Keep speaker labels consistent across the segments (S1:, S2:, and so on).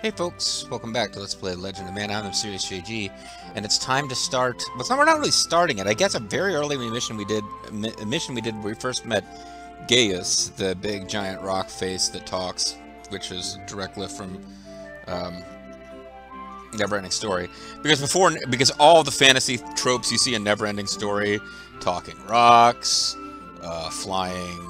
S1: Hey folks, welcome back to Let's Play Legend of Mana. I'm Serious JG, and it's time to start. Well, we're not really starting it. I guess a very early mission we did when we first met Gaius, the big giant rock face that talks, which is a direct lift from Neverending Story. Because all the fantasy tropes you see in Neverending Story, talking rocks, flying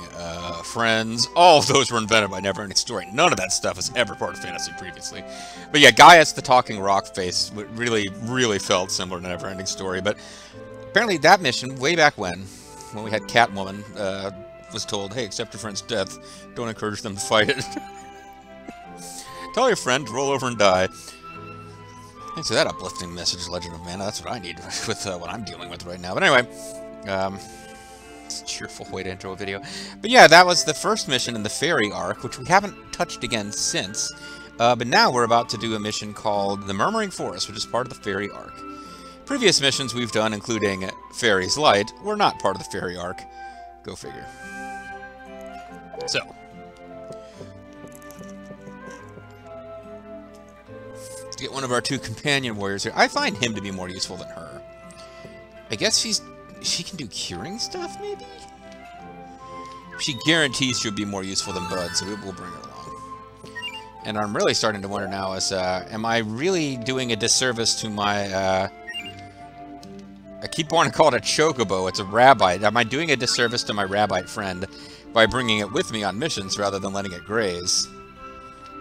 S1: friends, all of those were invented by Neverending Story. None of that stuff was ever part of fantasy previously. But yeah, Gaius the talking rock face really felt similar to Neverending Story. But apparently that mission, way back when we had Catwoman, was told, hey, accept your friend's death, don't encourage them to fight it. Tell your friend to roll over and die. Thanks for that uplifting message, Legend of Mana. That's what I need with what I'm dealing with right now. But anyway, it's a cheerful way to intro a video. But yeah, that was the first mission in the Fairy arc, which we haven't touched again since. But now we're about to do a mission called the Murmuring Forest, which is part of the Fairy arc. Previous missions we've done, including Faeries Light, were not part of the Fairy arc. Go figure. So, to get one of our two companion warriors here. I find him to be more useful than her. I guess she can do curing stuff, maybe? She guarantees she'll be more useful than Bud, so we'll bring her along. And I'm really starting to wonder now is, am I really doing a disservice to my, I keep wanting to call it a chocobo, it's a rabbite. Am I doing a disservice to my rabbite friend by bringing it with me on missions rather than letting it graze?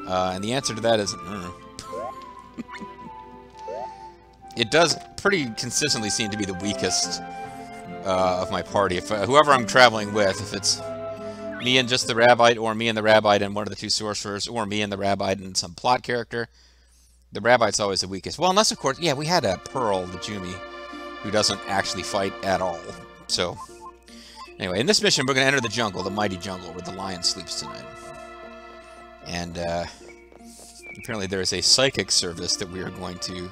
S1: And the answer to that is, It does pretty consistently seem to be the weakest of my party. If whoever I'm traveling with, if it's me and just the rabbite, or me and the rabbite and one of the two sorcerers, or me and the rabbite and some plot character, the rabbite's always the weakest. Well, unless, of course, yeah, we had a Pearl, the Jumi, who doesn't actually fight at all. So, anyway, in this mission, we're going to enter the jungle, the mighty jungle, where the lion sleeps tonight. And, apparently there's a psychic service that we are going to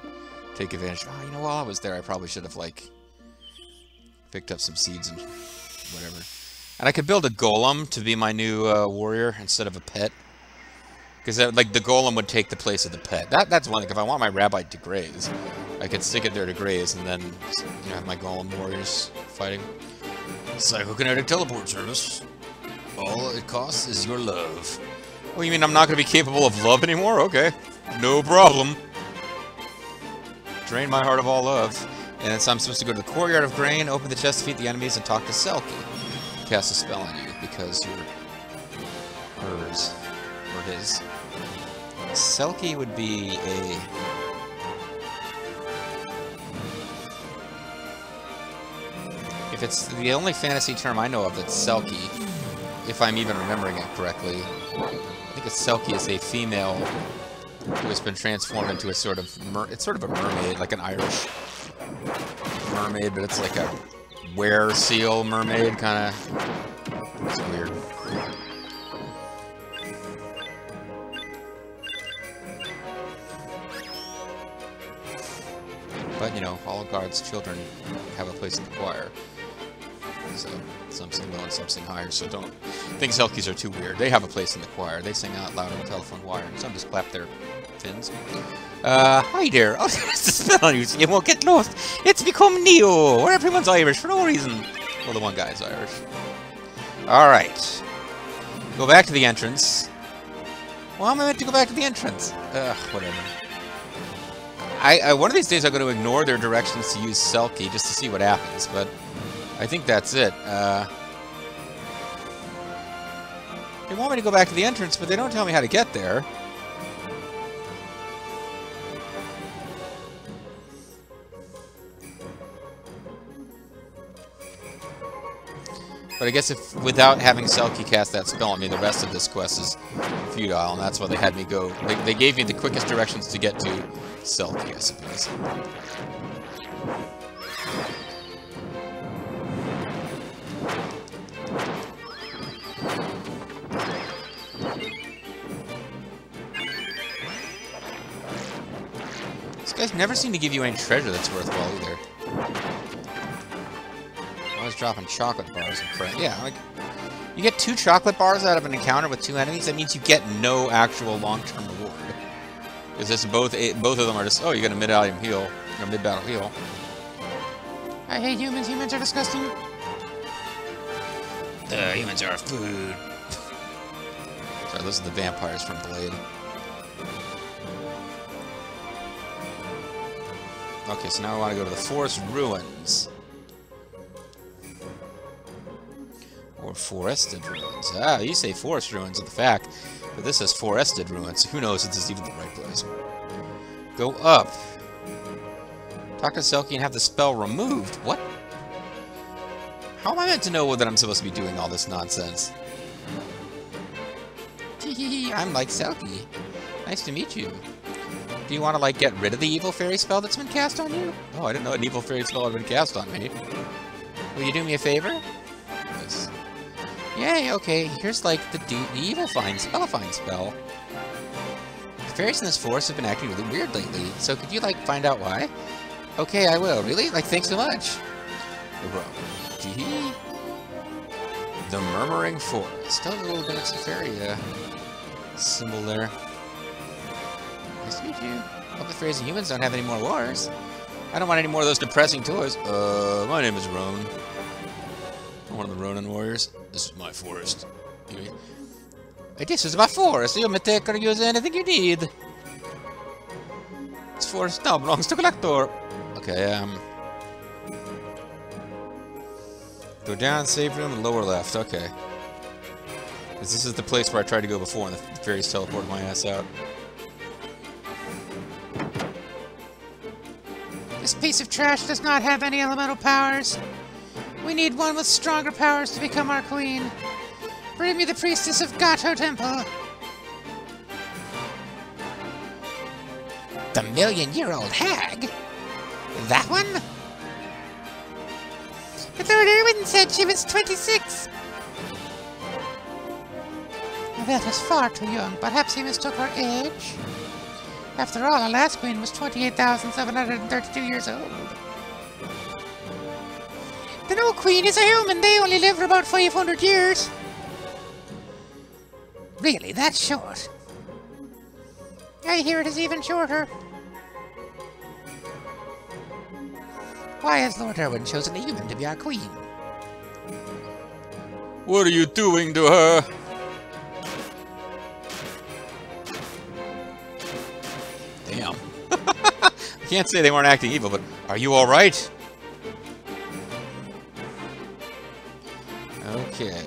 S1: take advantage of. Oh, you know, while I was there, I probably should have, like, picked up some seeds and whatever. And I could build a golem to be my new warrior instead of a pet. Because, like, the golem would take the place of the pet. That's one thing. If I want my rabbite to graze, I could stick it there to graze and then, you know, have my golem warriors fighting. Psychokinetic teleport service. All it costs is your love. Oh, you mean I'm not going to be capable of love anymore? Okay. No problem. Drain my heart of all love. And so I'm supposed to go to the Courtyard of Rain, open the chest, defeat the enemies, and talk to Selkie. Cast a spell on you, because you're hers. Or his. Selkie would be a... If it's the only fantasy term I know of that's Selkie, if I'm even remembering it correctly, I think a Selkie is a female who has been transformed into a sort of it's sort of a mermaid, like an Irish mermaid, but it's like a were-seal mermaid, kind of. It's weird. But, you know, all of God's children have a place in the choir. So, some sing low and some sing higher, so don't think Selkies are too weird. They have a place in the choir. They sing out loud on the telephone wire, and some just clap their fins. Hi there. Oh, it's the spell you see. You won't get lost. It's become Neo, where everyone's Irish for no reason. Well, the one guy's Irish. Alright. Go back to the entrance. Well, how am I meant to go back to the entrance? Whatever. One of these days I'm going to ignore their directions to use Selkie just to see what happens, but I think that's it. They want me to go back to the entrance, but they don't tell me how to get there. But I guess if without having Selkie cast that spell on me, the rest of this quest is futile, and that's why they had me go. They gave me the quickest directions to get to Selkie, I suppose. These guys never seem to give you any treasure that's worthwhile either. Always dropping chocolate bars in front. Yeah, like, you get 2 chocolate bars out of an encounter with 2 enemies, that means you get no actual long-term reward. Is this both of them are just... Oh, you got a mid-item heal. Or mid-battle heal.
S2: I hate humans. Humans are disgusting.
S1: The humans are food. Sorry, those are the vampires from Blade. Okay, so now I want to go to the Forest Ruins. Or Forested Ruins. Ah, you say Forest Ruins of the fact, but this says Forested Ruins. Who knows if this is even the right place. Go up. Talk to Selkie and have the spell removed. What? How am I meant to know that I'm supposed to be doing all this nonsense? Teehee, I'm like Selkie. Nice to meet you. Do you want to, like, get rid of the evil fairy spell that's been cast on you? Oh, I didn't know an evil fairy spell had been cast on me. Will you do me a favor? Yes. Yay, okay. Here's, like, the evil spellifying spell. The fairies in this forest have been acting really weird lately, so could you, like, find out why? Okay, I will. Really? Like, thanks so much. Gee. The Murmuring Forest. Still a little bit of fairy symbol there. Nice to meet you. Hope the fairies and humans don't have any more wars. I don't want any more of those depressing toys. My name is Roan. I'm one of the Ronin warriors. This is my forest. Anyway. This is my forest. You may take or use anything you need. This forest now belongs to Collector. Okay, go down, save room, lower left. Okay. This is the place where I tried to go before and the fairies teleported my ass out.
S2: This piece of trash does not have any elemental powers. We need one with stronger powers to become our queen. Bring me the priestess of Gato Temple. The million-year-old hag? That one? Lord Irwin said she was 26. That is far too young. Perhaps he mistook her age. After all, our last queen was 28,732 years old. The new queen is a human. They only live for about 500 years. Really, that's short. I hear it is even shorter. Why has Lord Irwin chosen a human to be our queen?
S1: What are you doing to her? Damn. I can't say they weren't acting evil, but are you alright? Okay.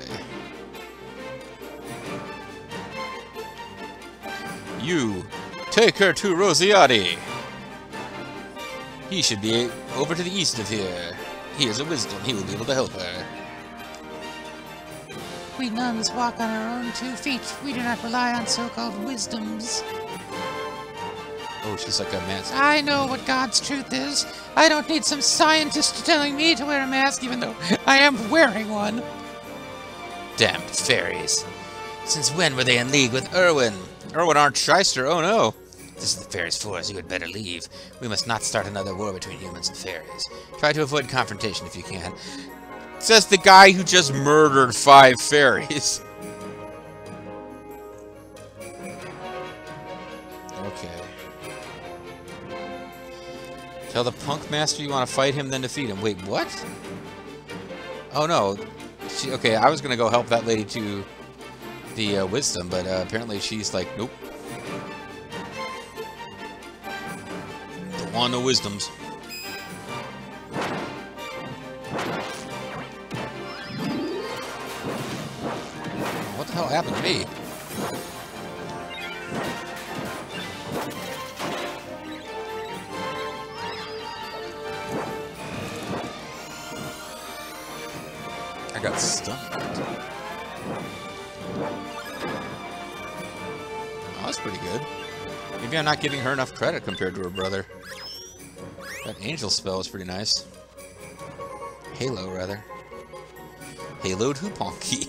S1: You, take her to Rosiati. He should be over to the east of here. He is a wisdom. He will be able to help her.
S2: We nuns walk on our own 2 feet. We do not rely on so-called wisdoms.
S1: Oh, she's like a mask.
S2: I know what God's truth is. I don't need some scientist telling me to wear a mask, even though I am wearing one.
S1: Damned fairies. Since when were they in league with Irwin? Irwin aren't shyster, oh no. This is the fairies' forest, you had better leave. We must not start another war between humans and fairies. Try to avoid confrontation if you can. Says the guy who just murdered 5 fairies. Okay. Tell the punk master you want to fight him, then defeat him. Wait, what? Oh no. Okay, I was gonna go help that lady to the wisdom, but apparently she's like, nope. Don't want no wisdoms. What the hell happened to me? I got stunned. Oh, that's pretty good. Maybe I'm not giving her enough credit compared to her brother. That angel spell is pretty nice. Halo, rather. Haloed Hooponky.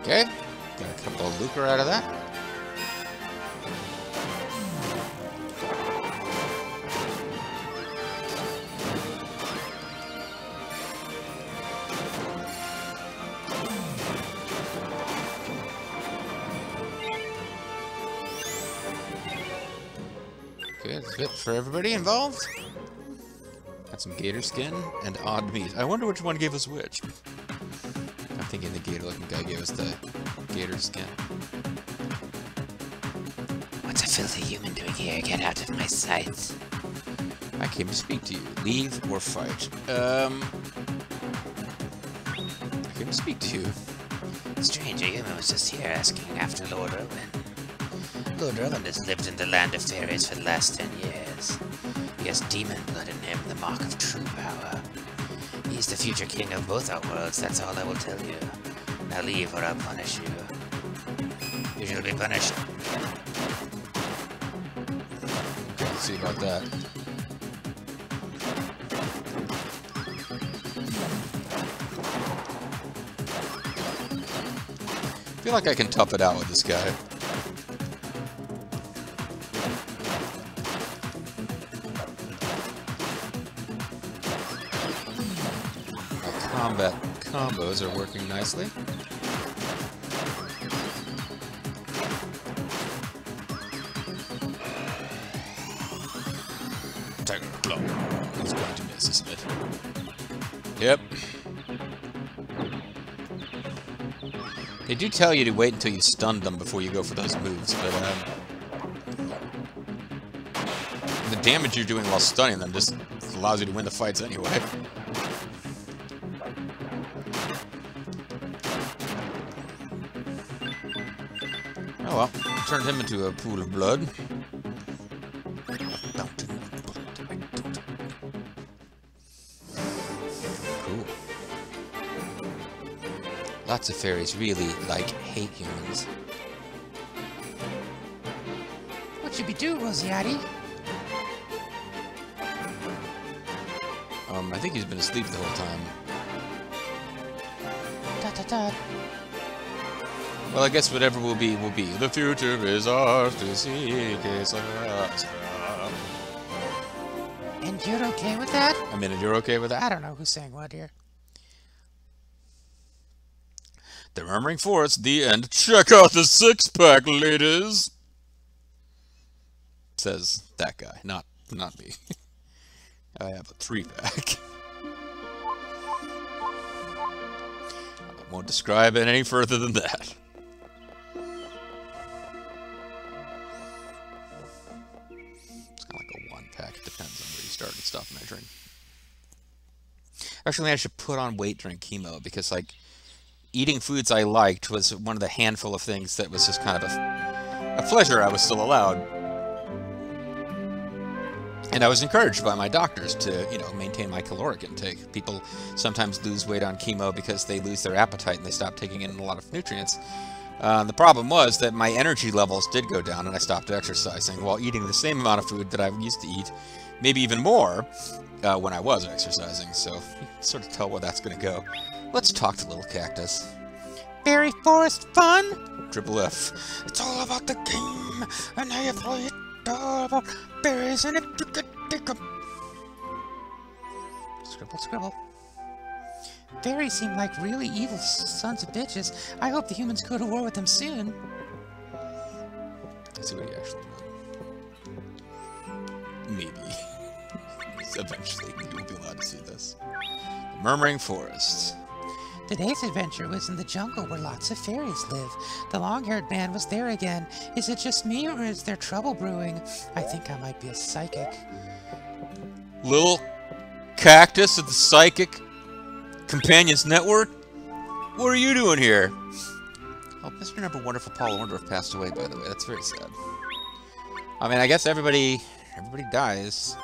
S1: Okay, got a couple of lucre out of that. Okay, that's good for everybody involved. Got some gator skin and odd meat. I wonder which one gave us which. I'm thinking the gator-looking guy gave us the gator skin.
S2: What's a filthy human doing here? Get out of my sight.
S1: I came to speak to you. Leave or fight. I came to speak to you.
S2: Stranger human was just here asking after Lord Owen. Lord Owen has lived in the land of fairies for the last 10 years. He has demon blood in him, the mark of true power. He's the future king of both our worlds, that's all I will tell you. Now leave or I'll punish you. You shall be punished.
S1: Okay, let's see about that. I feel like I can tough it out with this guy. Combat combos are working nicely. Tiger Claw. He's going to miss, isn't it? Yep. They do tell you to wait until you stun them before you go for those moves, but the damage you're doing while stunning them just allows you to win the fights anyway. Oh well, turned him into a pool of blood. Cool. Lots of fairies really, hate humans.
S2: What should we do, Rosiati?
S1: I think he's been asleep the whole time.
S2: Da-da-da.
S1: Well, I guess whatever will be, will be. The future is ours to seek.
S2: And you're okay with that?
S1: I mean, you're okay with that?
S2: I don't know who's saying what here.
S1: The Murmuring Forest, the end. Check out the six-pack, ladies! Says that guy, not me. I have a 3-pack. I won't describe it any further than that. It's kind of like a 1-pack. It depends on where you start and stop measuring. Actually, I should put on weight during chemo because, eating foods I liked was one of the handful of things that was just kind of a pleasure I was still allowed. And I was encouraged by my doctors to, maintain my caloric intake. People sometimes lose weight on chemo because they lose their appetite and they stop taking in a lot of nutrients. The problem was that my energy levels did go down and I stopped exercising while eating the same amount of food that I used to eat, maybe even more, when I was exercising. So you can sort of tell where that's going to go. Let's talk to little Cactus.
S2: Fairy forest fun?
S1: Triple F.
S2: It's all about the game, and how you play it. All about berries, and if you could take them. Scribble, scribble. Fairies seem like really evil sons of bitches. I hope the humans go to war with them soon.
S1: Let's see what he actually wrote. Maybe. Eventually, you'll be allowed to see this. The Murmuring Forest.
S2: Today's adventure was in the jungle where lots of fairies live. The long-haired man was there again. Is it just me, or is there trouble brewing? I think I might be a psychic.
S1: Little Cactus of the Psychic Companions Network? What are you doing here? Oh, Mr. Number Wonderful Paul Orndorff passed away, by the way. That's very sad. I mean, I guess everybody dies.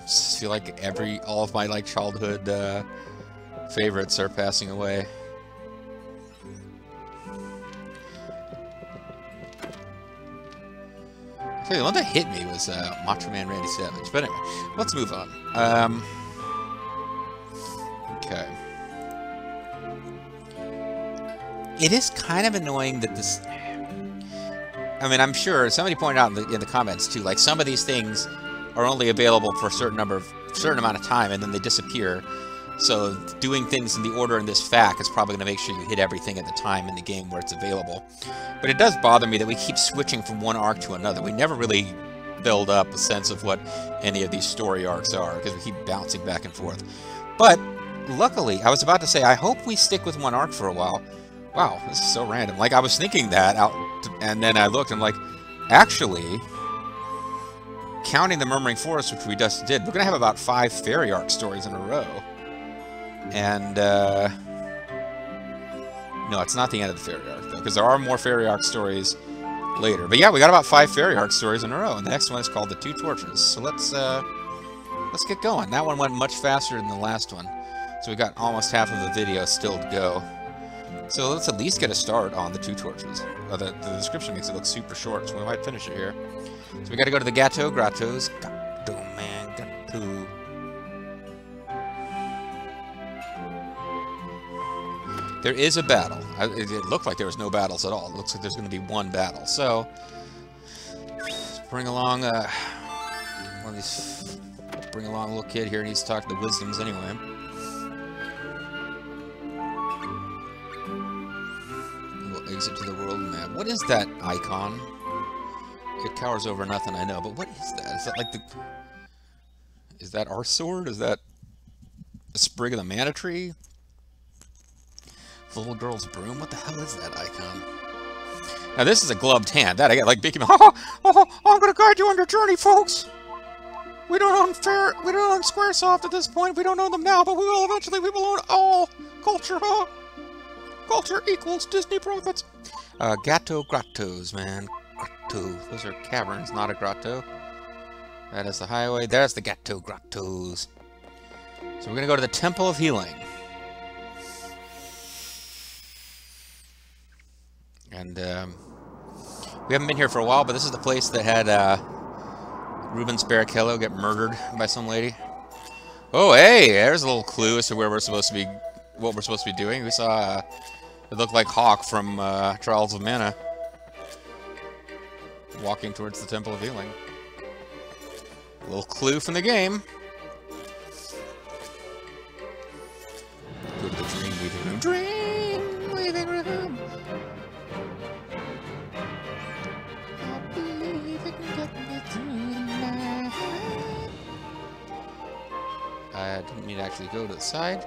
S1: Just feel like all of my childhood favorites are passing away. Okay, the one that hit me was Macho Man Randy Savage. But anyway, let's move on. Okay. It is kind of annoying that this... I mean, I'm sure somebody pointed out in the comments too, like some of these things are only available for a certain amount of time, and then they disappear. So doing things in the order in this FAQ is probably going to make sure you hit everything at the time in the game where it's available. But it does bother me that we keep switching from one arc to another. We never really build up a sense of what any of these story arcs are, because we keep bouncing back and forth. But luckily, I was about to say, I hope we stick with one arc for a while. Wow, this is so random. Like, I was thinking that out, and then I looked, and I'm like, actually, counting the Murmuring Forest, which we just did, we're going to have about 5 fairy arc stories in a row. And, no, it's not the end of the fairy arc, though, because there are more fairy arc stories later. But yeah, we got about 5 fairy arc stories in a row, and the next one is called The Two Torches. So let's get going. That one went much faster than the last one. So we got almost half of the video still to go. So let's at least get a start on The Two Torches. The description makes it look super short, so we might finish it here. So we got to go to the Gato Grottos. Gato, man, Gato. There is a battle. It looked like there was no battles at all. It looks like there's going to be one battle. So let's bring along bring along a little kid here. He needs to talk to the wisdoms anyway. Exit to the world map. What is that icon? It cowers over nothing, I know, but what is that? Is that like the... Is that our sword? Is that a sprig of the mana tree? The little girl's broom? What the hell is that icon? Now this is a gloved hand. That I get like Mickey Mouse. I'm gonna guide you on your journey, folks. We don't own Squaresoft at this point. We don't own them now, but we will eventually. We will own all culture, huh? Culture equals Disney profits. Gato Grottos, man. Grotto. Those are caverns, not a grotto. That is the highway. There's the Gato Grottos. So we're going to go to the Temple of Healing. And we haven't been here for a while, but this is the place that had Rubens Barrichello get murdered by some lady. Oh, hey! There's a little clue as to where we're supposed to be, what we're supposed to be doing. We saw... it looked like Hawk from Trials of Mana. Walking towards the Temple of Healing. A little clue from the game. Go to the dream weaving room. Dream weaving room. I believe it can get me through the night. I didn't mean to actually go to the side.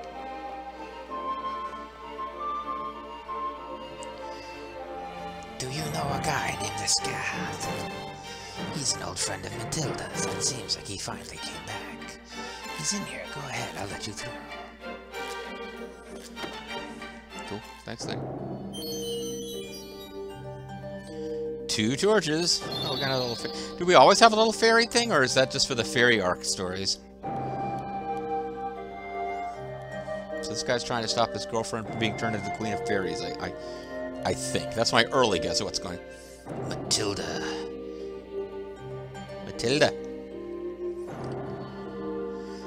S2: Do you know a guy named Scath? He's an old friend of Matilda's, and it seems like he finally came back. He's in here. Go ahead, I'll let you through.
S1: Cool. Thanks, there. 2 torches. Oh, we got a little... Do we always have a little fairy thing, or is that just for the fairy arc stories? So this guy's trying to stop his girlfriend from being turned into the Queen of Fairies, I think. That's my early guess of what's going on.
S2: Matilda.
S1: Matilda.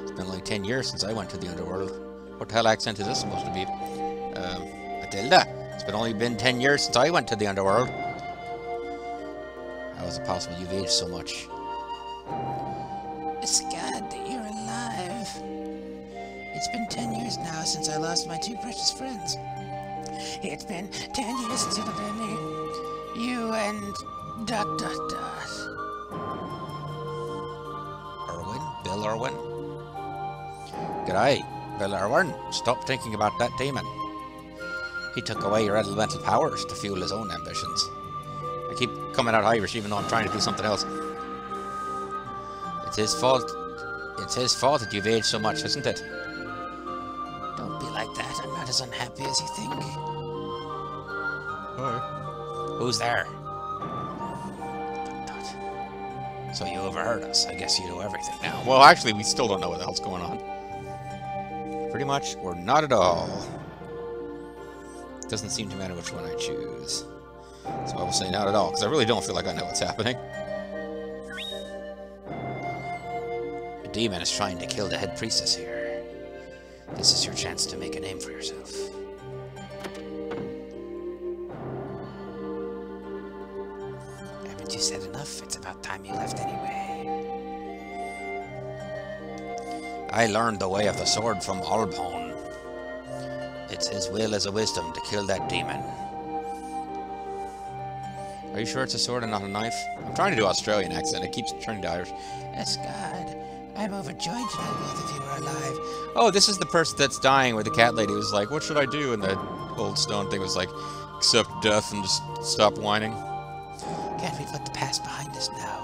S1: It's been like 10 years since I went to the underworld. What the hell accent is this supposed to be? Matilda. It's only been 10 years since I went to the underworld. How is it possible you've aged so much?
S2: It's God that you're alive. It's been 10 years now since I lost my 2 precious friends. It's been 10 years since I've been here. You and ...
S1: Irwin? Bill Irwin? G'day, Bill Irwin. Stop thinking about that demon. He took away your elemental powers to fuel his own ambitions. I keep coming out Irish even though I'm trying to do something else. It's his fault. It's his fault that you've aged so much, isn't it?
S2: Don't be like that. I'm not as unhappy as you think.
S1: Who's there?
S2: So you overheard us. I guess you know everything now.
S1: Well, actually, we still don't know what the hell's going on. Pretty much, or not at all. It doesn't seem to matter which one I choose. So I will say not at all, because I really don't feel like I know what's happening.
S2: A demon is trying to kill the head priestess here. This is your chance to make a name for yourself. you said enough. It's about time you left anyway.
S1: I learned the way of the sword from Albon. It's his will as a wisdom to kill that demon. Are you sure it's a sword and not a knife? I'm trying to do Australian accent. It keeps turning to Irish.
S2: Escad, I'm overjoyed to know both of you are alive.
S1: Oh, this is the person that's dying where the cat lady was like, what should I do? And the old stone thing was like, accept death and just stop whining.
S2: Can't we put the past behind us now?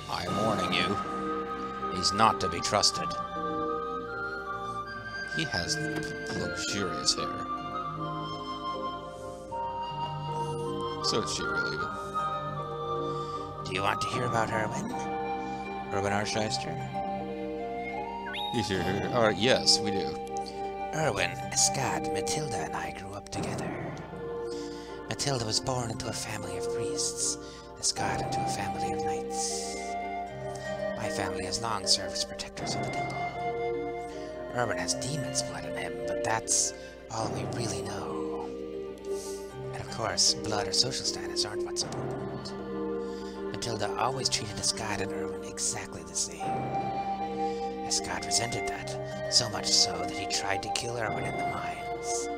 S1: I'm warning you. He's not to be trusted. He has luxurious hair. So did she really.
S2: Do you want to hear about Erwin? Erwin Arsheister?
S1: Yes, we do.
S2: Erwin, Escad, Matilda, and I grew up together. Matilda was born into a family of priests, Escad into a family of knights. My family has long served as protectors of the temple. Erwin has demon's blood in him, but that's all we really know. And of course, blood or social status aren't what's important. Matilda always treated Escad and Erwin exactly the same. Escad resented that, so much so that he tried to kill Erwin in the mines.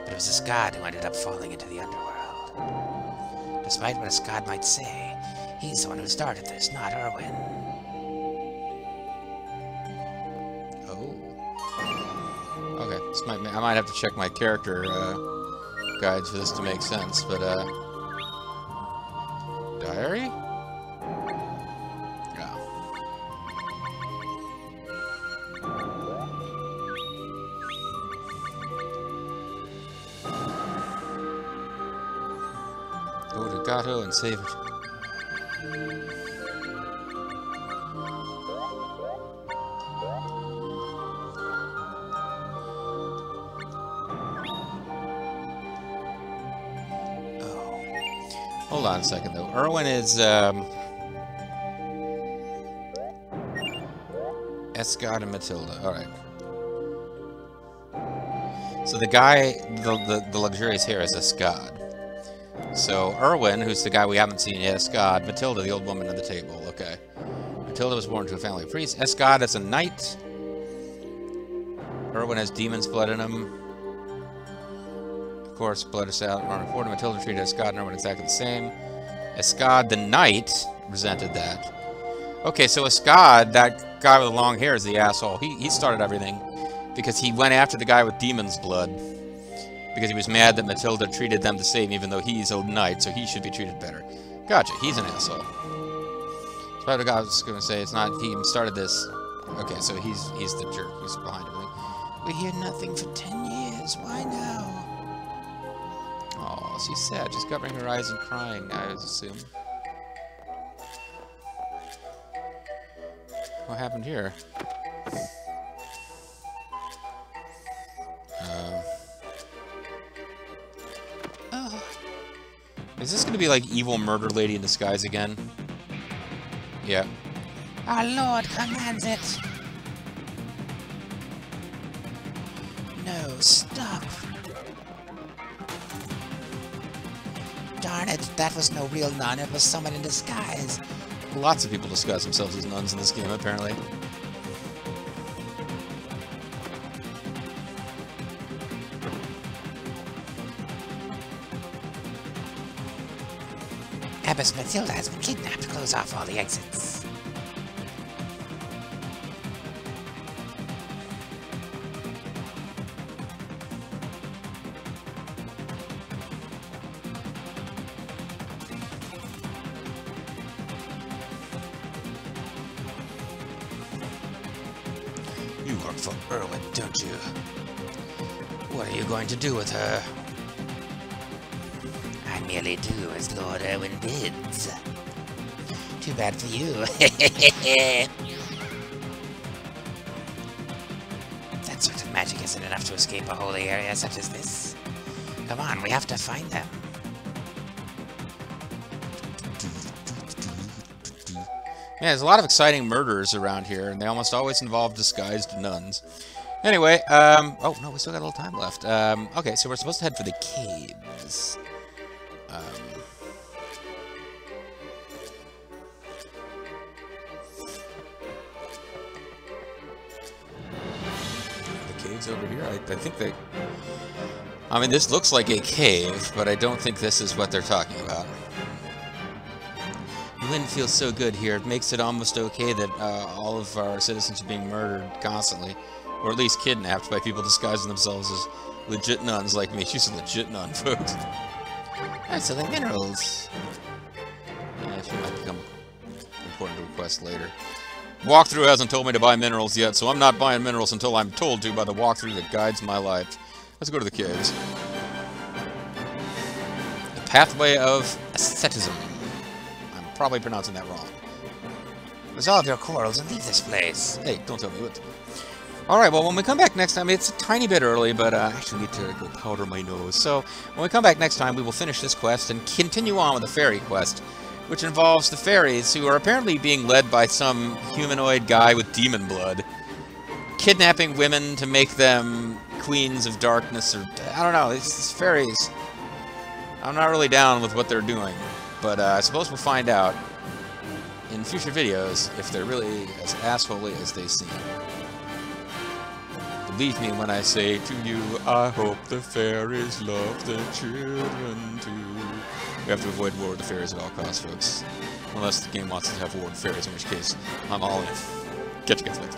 S2: But it was Escad who ended up falling into the underworld. Despite what Escad might say, he's the one who started this, not Erwin.
S1: Okay, I might have to check my character guides for this to make sense, but diary? Yeah. Go to Gato and save it. Hold on a second, though. Erwin is, Escad and Matilda. Alright. So the guy, the luxurious hair is Escad. So Erwin, who's the guy we haven't seen yet, Escad. Matilda, the old woman at the table. Okay. Matilda was born to a family of priests. Escad is a knight. Erwin has demon's blood in him. Of course, blood is out on report. Matilda treated Escad and Erwin exactly the same. Escad, the knight, resented that. Okay, so Escad, that guy with the long hair, is the asshole. He started everything because he went after the guy with demon's blood because he was mad that Matilda treated them the same, even though he's a knight, so he should be treated better. Gotcha. He's an asshole. So I was going to say it's not he started this. Okay, so he's the jerk who's behind everything.
S2: We hear nothing for 10 years. Why now?
S1: Oh, she's sad. She's covering her eyes and crying, I would assume. What happened here? Is this going to be like evil murder lady in disguise again? Yeah.
S2: Our Lord commands it. No, stop. Darn it, that was no real nun, it was someone in disguise.
S1: Lots of people disguise themselves as nuns in this game, apparently.
S2: Abbess Matilda has been kidnapped to close off all the exits.
S1: You work for Erwin, don't you? What are you going to do with her?
S2: I merely do as Lord Erwin bids. Too bad for you. That sort of magic isn't enough to escape a holy area such as this. Come on, we have to find them.
S1: Yeah, there's a lot of exciting murders around here, and they almost always involve disguised nuns. Anyway, oh, no, we still got a little time left. Okay, so we're supposed to head for the caves. The caves over here? I think they... I mean, this looks like a cave, but I don't think this is what they're talking about. The wind feels so good here. It makes it almost okay that all of our citizens are being murdered constantly. Or at least kidnapped by people disguising themselves as legit nuns like me. She's a legit nun, folks. I'm selling minerals. Yeah, she might become important to request later. Walkthrough hasn't told me to buy minerals yet, so I'm not buying minerals until I'm told to by the walkthrough that guides my life. Let's go to the caves. The Pathway of Asceticism. I'm probably pronouncing that wrong.
S2: Resolve your quarrels and leave this place.
S1: Hey, don't tell me what to do. Alright, well, when we come back next time, it's a tiny bit early, but I actually need to go powder my nose. So, when we come back next time, we will finish this quest and continue on with the fairy quest, which involves the fairies, who are apparently being led by some humanoid guy with demon blood, kidnapping women to make them queens of darkness, or I don't know, it's fairies. I'm not really down with what they're doing, but I suppose we'll find out in future videos if they're really as assholey as they seem. Believe me when I say to you, I hope the fairies love their children too. We have to avoid war with the fairies at all costs, folks. Unless the game wants us to have war with fairies, in which case, I'm all in. Catch you guys next time.